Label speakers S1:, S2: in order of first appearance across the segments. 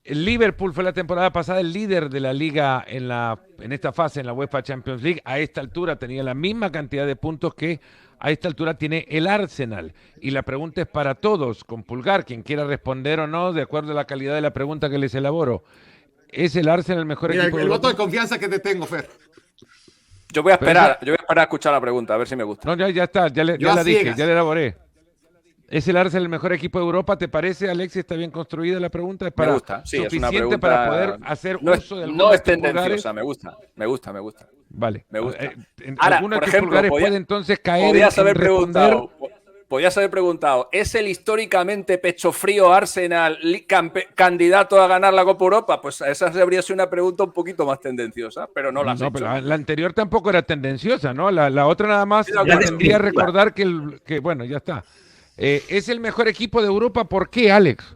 S1: El Liverpool fue la temporada pasada el líder de la liga en esta fase, en la UEFA Champions League. A esta altura tenía la misma cantidad de puntos que a esta altura tiene el Arsenal. Y la pregunta es para todos, con pulgar, quien quiera responder o no, de acuerdo a la calidad de la pregunta que les elaboro. ¿Es el Arsenal el mejor
S2: Mira,
S1: equipo de
S2: el voto de
S1: Europa?
S2: confianza que te tengo, Fer.
S3: Yo voy a
S1: Pero esa-
S3: esperar, a escuchar la pregunta, a ver si me gusta.
S1: no, ya está,
S2: Yo
S1: ya
S2: a
S1: la dije,
S2: ciegas.
S1: ya la elaboré. ¿Es el Arsenal el mejor equipo de Europa? ¿Te parece, Alexis? ¿Está bien construida la pregunta? ¿Es
S3: Me
S1: para
S3: gusta, sí, es una
S1: suficiente para poder
S3: pregunta.
S1: hacer
S3: No es,
S1: uso de alguno
S3: no
S1: de
S3: es
S1: tus pulgares?
S3: tendenciosa, me gusta, me gusta, me gusta.
S1: Vale.
S3: Me gusta. Ahora,
S1: ¿Alguno de
S3: por
S1: tus
S3: ejemplo,
S1: pulgares puede entonces caer
S3: podías
S1: en
S3: haber
S1: responder?
S3: preguntado, ¿es el históricamente pecho frío Arsenal candidato a ganar la Copa Europa? Pues esa habría sido una pregunta un poquito más tendenciosa, pero no la has
S1: No,
S3: hecho.
S1: pero la anterior tampoco era tendenciosa, ¿no? La otra nada más
S3: Estoy de
S4: La
S3: acuerdo.
S1: pretendía
S4: descriptiva.
S1: recordar bueno, ya está. ¿Es el mejor equipo de Europa? ¿Por qué, Alex?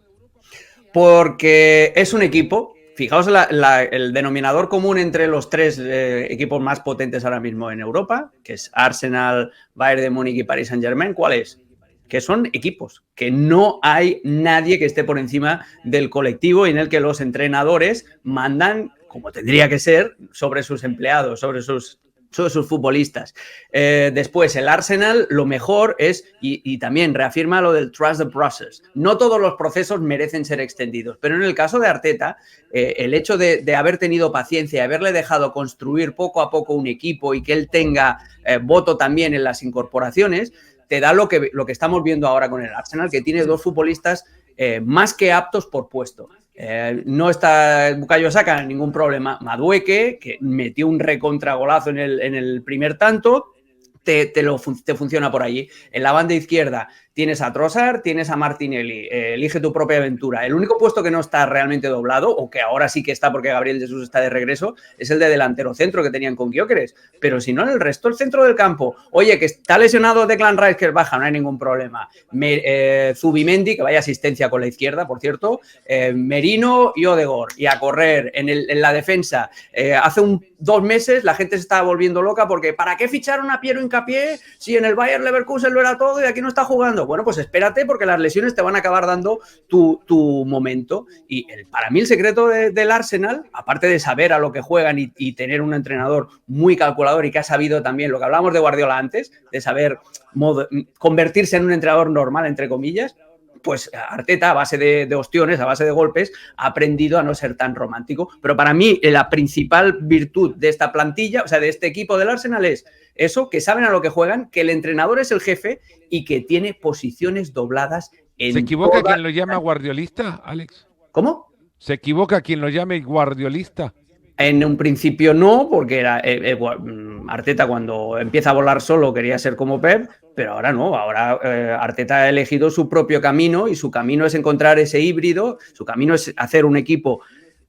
S4: Porque es un equipo, fijaos el denominador común entre los tres equipos más potentes ahora mismo en Europa, que es Arsenal, Bayern de Múnich y Paris Saint-Germain, ¿cuál es? Que son equipos, que no hay nadie que esté por encima del colectivo y en el que los entrenadores mandan, como tendría que ser, sobre sus empleados, sobre sus futbolistas. Después, el Arsenal, lo mejor es, y también reafirma lo del trust the process. No todos los procesos merecen ser extendidos, pero en el caso de Arteta, el hecho de haber tenido paciencia, haberle dejado construir poco a poco un equipo y que él tenga voto también en las incorporaciones, te da lo que estamos viendo ahora con el Arsenal, que tiene dos futbolistas más que aptos por puesto. No está Bukayo Saka, ningún problema. Madueke, que metió un recontragolazo en el primer tanto, te funciona por allí. En la banda izquierda tienes a Trossard, tienes a Martinelli, elige tu propia aventura. El único puesto que no está realmente doblado, o que ahora sí que está porque Gabriel Jesús está de regreso, es el de delantero centro que tenían con Gyökeres. Pero si no, en el resto, el centro del campo, oye, que está lesionado Declan Rice, que es baja, no hay ningún problema. Zubimendi, que vaya asistencia con la izquierda, por cierto, Merino y Odegaard. Y a correr en la defensa. Hace 2 meses la gente se estaba volviendo loca porque ¿para qué ficharon a Piero Hincapié si en el Bayer Leverkusen lo era todo y aquí no está jugando? Bueno, pues espérate porque las lesiones te van a acabar dando tu momento. Y para mí el secreto del Arsenal, aparte de saber a lo que juegan y tener un entrenador muy calculador y que ha sabido también lo que hablábamos de Guardiola antes, de saber convertirse en un entrenador normal, entre comillas, pues Arteta, a base de ostiones, a base de golpes, ha aprendido a no ser tan romántico. Pero para mí, la principal virtud de esta plantilla, o sea, de este equipo del Arsenal es eso, que saben a lo que juegan, que el entrenador es el jefe y que tiene posiciones dobladas en
S1: ¿Se equivoca
S4: toda...
S1: quien lo llama guardiolista, Alex?
S4: ¿Cómo?
S1: ¿Se equivoca quien lo llame guardiolista?
S4: En un principio no, porque era Arteta cuando empieza a volar solo quería ser como Pep, pero ahora no, ahora Arteta ha elegido su propio camino y su camino es encontrar ese híbrido, su camino es hacer un equipo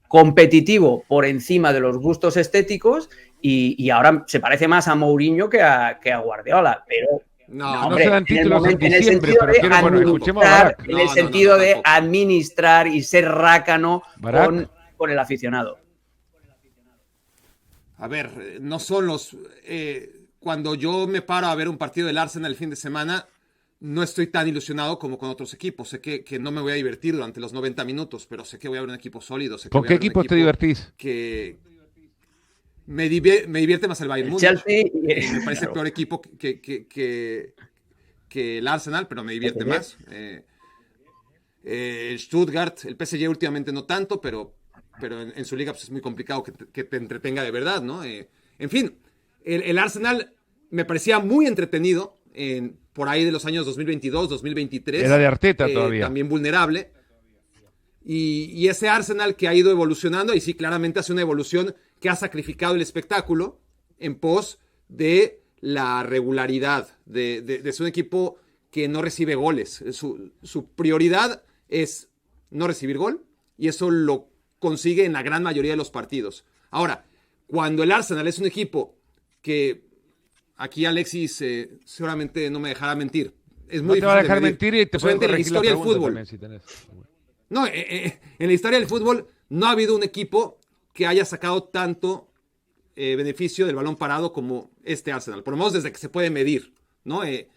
S4: competitivo por encima de los gustos estéticos y ahora se parece más a Mourinho que a Guardiola, pero
S2: No,
S1: No se dan títulos en diciembre, pero bueno, escuchemos a Barak.
S4: en el sentido de
S2: tampoco.
S4: administrar y ser rácano
S1: Barak.
S4: con el aficionado.
S2: A ver, no son los... cuando yo me paro a ver un partido del Arsenal el fin de semana, no estoy tan ilusionado como con otros equipos. Sé que no me voy a divertir durante los 90 minutos, pero sé que voy a ver un equipo sólido. Sé que
S1: ¿Con
S2: voy a
S1: qué
S2: ver un
S1: equipos te
S2: equipo
S1: divertís?
S2: Que me divierte más el Bayern Múnich.
S4: Chelsea,
S2: Me parece
S4: claro.
S2: peor equipo que el Arsenal, pero me divierte
S4: PSG.
S2: más. El Stuttgart, el PSG últimamente no tanto, pero en su liga pues, es muy complicado que te entretenga de verdad, ¿no? En fin, el Arsenal me parecía muy entretenido por ahí de los años 2022, 2023.
S1: Era de Arteta todavía.
S2: También vulnerable. Y ese Arsenal que ha ido evolucionando, y sí, claramente hace una evolución que ha sacrificado el espectáculo en pos de la regularidad, de ser un equipo que no recibe goles. Su prioridad es no recibir gol, y eso lo consigue en la gran mayoría de los partidos. Ahora, cuando el Arsenal es un equipo que, aquí Alexis seguramente no me dejará mentir, es
S1: No
S2: muy
S1: te va a
S2: difícil
S1: dejar
S2: de medir.
S1: mentir y te pueden
S2: Solamente en la
S1: corregir la
S2: historia del
S1: pregunta
S2: fútbol.
S1: también si tenés.
S2: No, en la historia del fútbol no ha habido un equipo que haya sacado tanto beneficio del balón parado como este Arsenal, por lo menos desde que se puede medir, ¿no? Y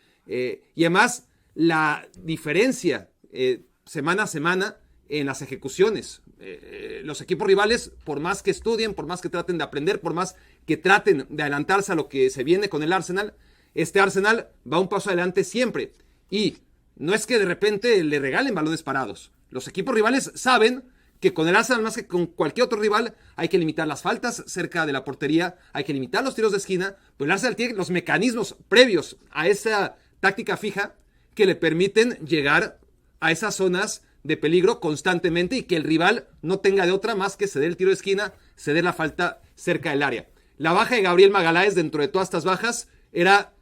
S2: además, la diferencia semana a semana en las ejecuciones. Los equipos rivales, por más que estudien, por más que traten de aprender, por más que traten de adelantarse a lo que se viene con el Arsenal, este Arsenal va un paso adelante siempre. Y no es que de repente le regalen balones parados. Los equipos rivales saben que con el Arsenal, más que con cualquier otro rival, hay que limitar las faltas cerca de la portería, hay que limitar los tiros de esquina, pero el Arsenal tiene los mecanismos previos a esa táctica fija que le permiten llegar a esas zonas de peligro constantemente y que el rival no tenga de otra más que ceder el tiro de esquina, ceder la falta cerca del área. La baja de Gabriel Magalhães, dentro de todas estas bajas, era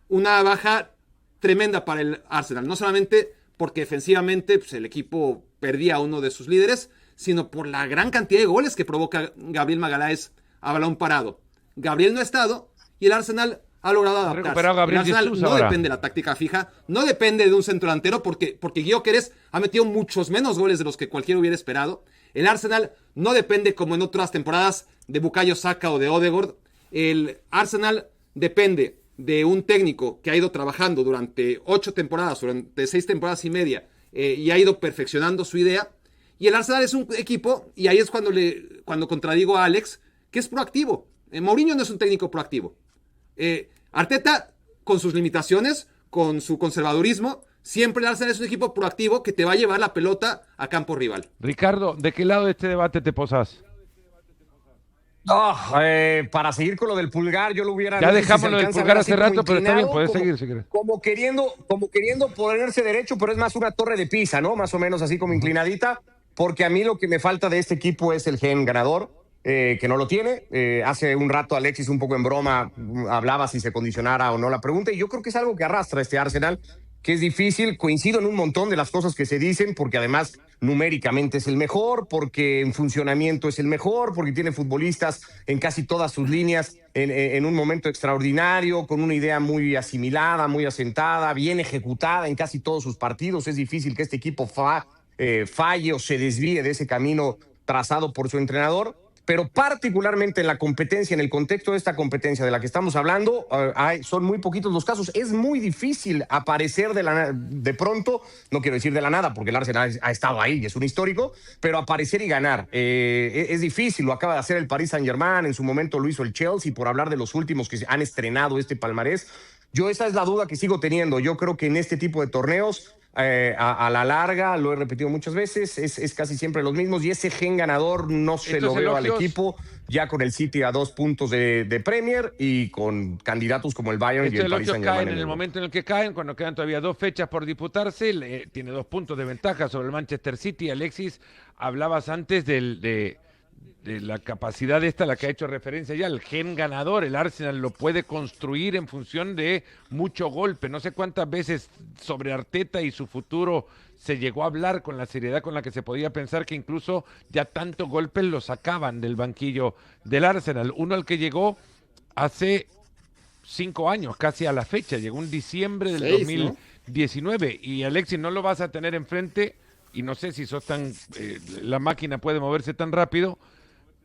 S2: una baja tremenda para el Arsenal, no solamente porque defensivamente pues, el equipo perdía a uno de sus líderes, sino por la gran cantidad de goles que provoca Gabriel Magalhães a balón parado. Gabriel no ha estado y el Arsenal ha logrado adaptarse. El Arsenal no depende de la táctica fija, no depende de un centro delantero porque Gyökeres ha metido muchos menos goles de los que cualquiera hubiera esperado. El Arsenal no depende, como en otras temporadas, de Bukayo Saka o de Odegaard. El Arsenal depende de un técnico que ha ido trabajando durante 8 temporadas, durante 6 temporadas y media, y ha ido perfeccionando su idea. Y el Arsenal es un equipo, y ahí es cuando contradigo a Alex, que es proactivo. Mourinho no es un técnico proactivo. Arteta, con sus limitaciones, con su conservadurismo, siempre el Arsenal es un equipo proactivo que te va a llevar la pelota a campo rival.
S1: Ricardo, ¿de qué lado de este debate te posás?
S5: Para seguir con lo del pulgar, yo lo hubiera...
S1: Ya dejamos lo del pulgar hace rato, pero está bien, puedes seguir si quieres.
S5: Como queriendo ponerse derecho, pero es más una torre de Pisa, ¿no? Más o menos así como inclinadita, porque a mí lo que me falta de este equipo es el gen ganador, que no lo tiene. Hace un rato Alexis, un poco en broma, hablaba si se condicionara o no la pregunta, y yo creo que es algo que arrastra este Arsenal, que es difícil. Coincido en un montón de las cosas que se dicen, porque además numéricamente es el mejor, porque en funcionamiento es el mejor, porque tiene futbolistas en casi todas sus líneas en un momento extraordinario, con una idea muy asimilada, muy asentada, bien ejecutada en casi todos sus partidos. Es difícil que este equipo falle o se desvíe de ese camino trazado por su entrenador. Pero particularmente en la competencia, en el contexto de esta competencia de la que estamos hablando, son muy poquitos los casos. Es muy difícil aparecer de pronto, no quiero decir de la nada, porque el Arsenal ha estado ahí y es un histórico, pero aparecer y ganar. Es difícil, lo acaba de hacer el Paris Saint-Germain, en su momento lo hizo el Chelsea, por hablar de los últimos que han estrenado este palmarés. Esa es la duda que sigo teniendo. Yo creo que en este tipo de torneos, a la larga, lo he repetido muchas veces, es casi siempre los mismos, y ese gen ganador no se lo veo al equipo, ya con el City a 2 puntos de Premier y con candidatos como el Bayern y el Paris Saint-Germain.
S1: Caen en el momento en el que caen, cuando quedan todavía 2 fechas por disputarse, tiene 2 puntos de ventaja sobre el Manchester City. Alexis, hablabas antes de la capacidad esta a la que ha hecho referencia ya, el gen ganador. El Arsenal lo puede construir en función de mucho golpe. No sé cuántas veces sobre Arteta y su futuro se llegó a hablar con la seriedad con la que se podía pensar que incluso ya tantos golpes lo sacaban del banquillo del Arsenal. Uno al que llegó hace 5 años, casi a la fecha, llegó en diciembre del 2019, ¿no? Y Alexis, no lo vas a tener enfrente, y no sé si sos tan la máquina puede moverse tan rápido,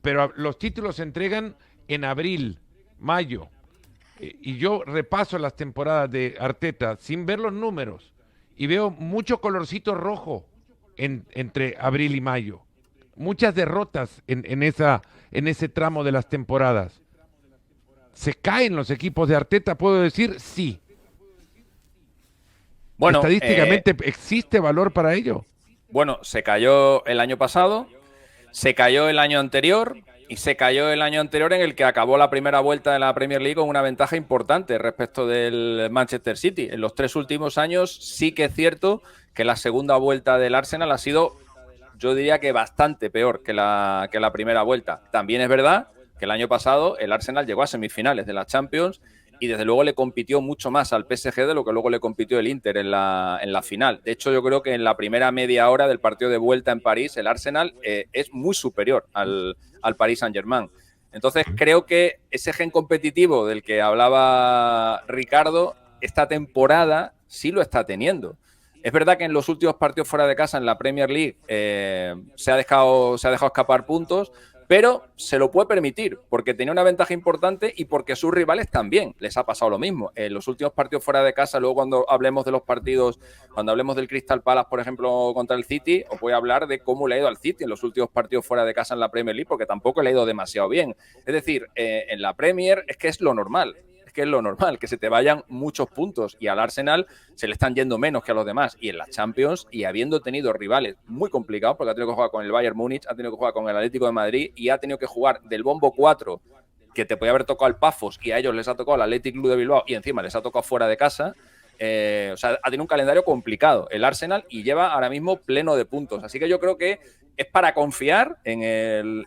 S1: pero los títulos se entregan en abril, mayo, y yo repaso las temporadas de Arteta sin ver los números y veo mucho colorcito rojo entre abril y mayo, muchas derrotas en ese tramo de las temporadas. ¿Se caen los equipos de Arteta? ¿Puedo decir? Sí. Bueno, ¿estadísticamente existe valor para ello?
S3: Bueno, se cayó el año pasado, se cayó el año anterior y se cayó el año anterior, en el que acabó la primera vuelta de la Premier League con una ventaja importante respecto del Manchester City. En los 3 últimos años sí que es cierto que la segunda vuelta del Arsenal ha sido, yo diría que bastante peor que la primera vuelta. También es verdad que el año pasado el Arsenal llegó a semifinales de la Champions y desde luego le compitió mucho más al PSG de lo que luego le compitió el Inter en la final. De hecho, yo creo que en la primera media hora del partido de vuelta en París, el Arsenal es muy superior al Paris Saint-Germain. Entonces, creo que ese gen competitivo del que hablaba Ricardo, esta temporada sí lo está teniendo. Es verdad que en los últimos partidos fuera de casa en la Premier League se ha dejado escapar puntos, pero se lo puede permitir porque tenía una ventaja importante y porque sus rivales también les ha pasado lo mismo. En los últimos partidos fuera de casa, luego cuando hablemos de los partidos, cuando hablemos del Crystal Palace, por ejemplo, contra el City, os voy a hablar de cómo le ha ido al City en los últimos partidos fuera de casa en la Premier League, porque tampoco le ha ido demasiado bien. Es decir, en la Premier es que es lo normal. Que es lo normal, que se te vayan muchos puntos y al Arsenal se le están yendo menos que a los demás. Y en la Champions, y habiendo tenido rivales muy complicados, porque ha tenido que jugar con el Bayern Múnich, ha tenido que jugar con el Atlético de Madrid y ha tenido que jugar del bombo 4, que te podía haber tocado al Pafos y a ellos les ha tocado el Athletic Club de Bilbao y encima les ha tocado fuera de casa. O sea, ha tenido un calendario complicado el Arsenal y lleva ahora mismo pleno de puntos. Así que yo creo que es para confiar en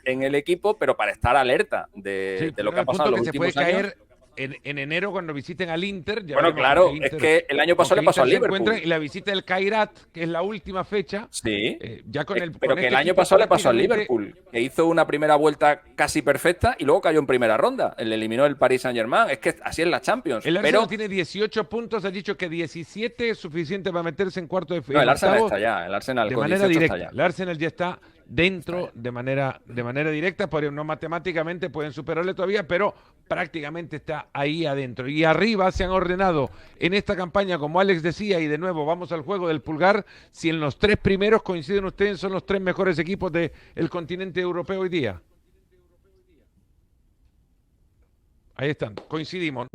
S3: el equipo, pero para estar alerta de lo que ha pasado en los últimos años.
S1: En enero cuando visiten al Inter.
S3: Bueno, claro, es que el año pasado le pasó al Liverpool.
S1: Y la visita del Kairat, que es la última fecha.
S3: Sí,
S1: ya con
S3: pero que el año pasado le pasó al Liverpool, que hizo una primera vuelta casi perfecta y luego cayó en primera ronda. Le eliminó el Paris Saint-Germain. Es que así es la Champions.
S1: El Arsenal tiene 18 puntos, ha dicho que 17 es suficiente para meterse en cuarto de final.
S3: No, el Arsenal está ya, el Arsenal
S1: de
S3: con
S1: manera
S3: 18
S1: directa.
S3: está ya.
S1: El Arsenal ya está dentro de manera directa, porque no matemáticamente pueden superarle todavía, pero prácticamente está ahí adentro. Y arriba se han ordenado en esta campaña, como Alex decía, y de nuevo vamos al juego del pulgar, si en los 3 primeros coinciden ustedes, son los 3 mejores equipos del continente europeo hoy día. Ahí están, coincidimos.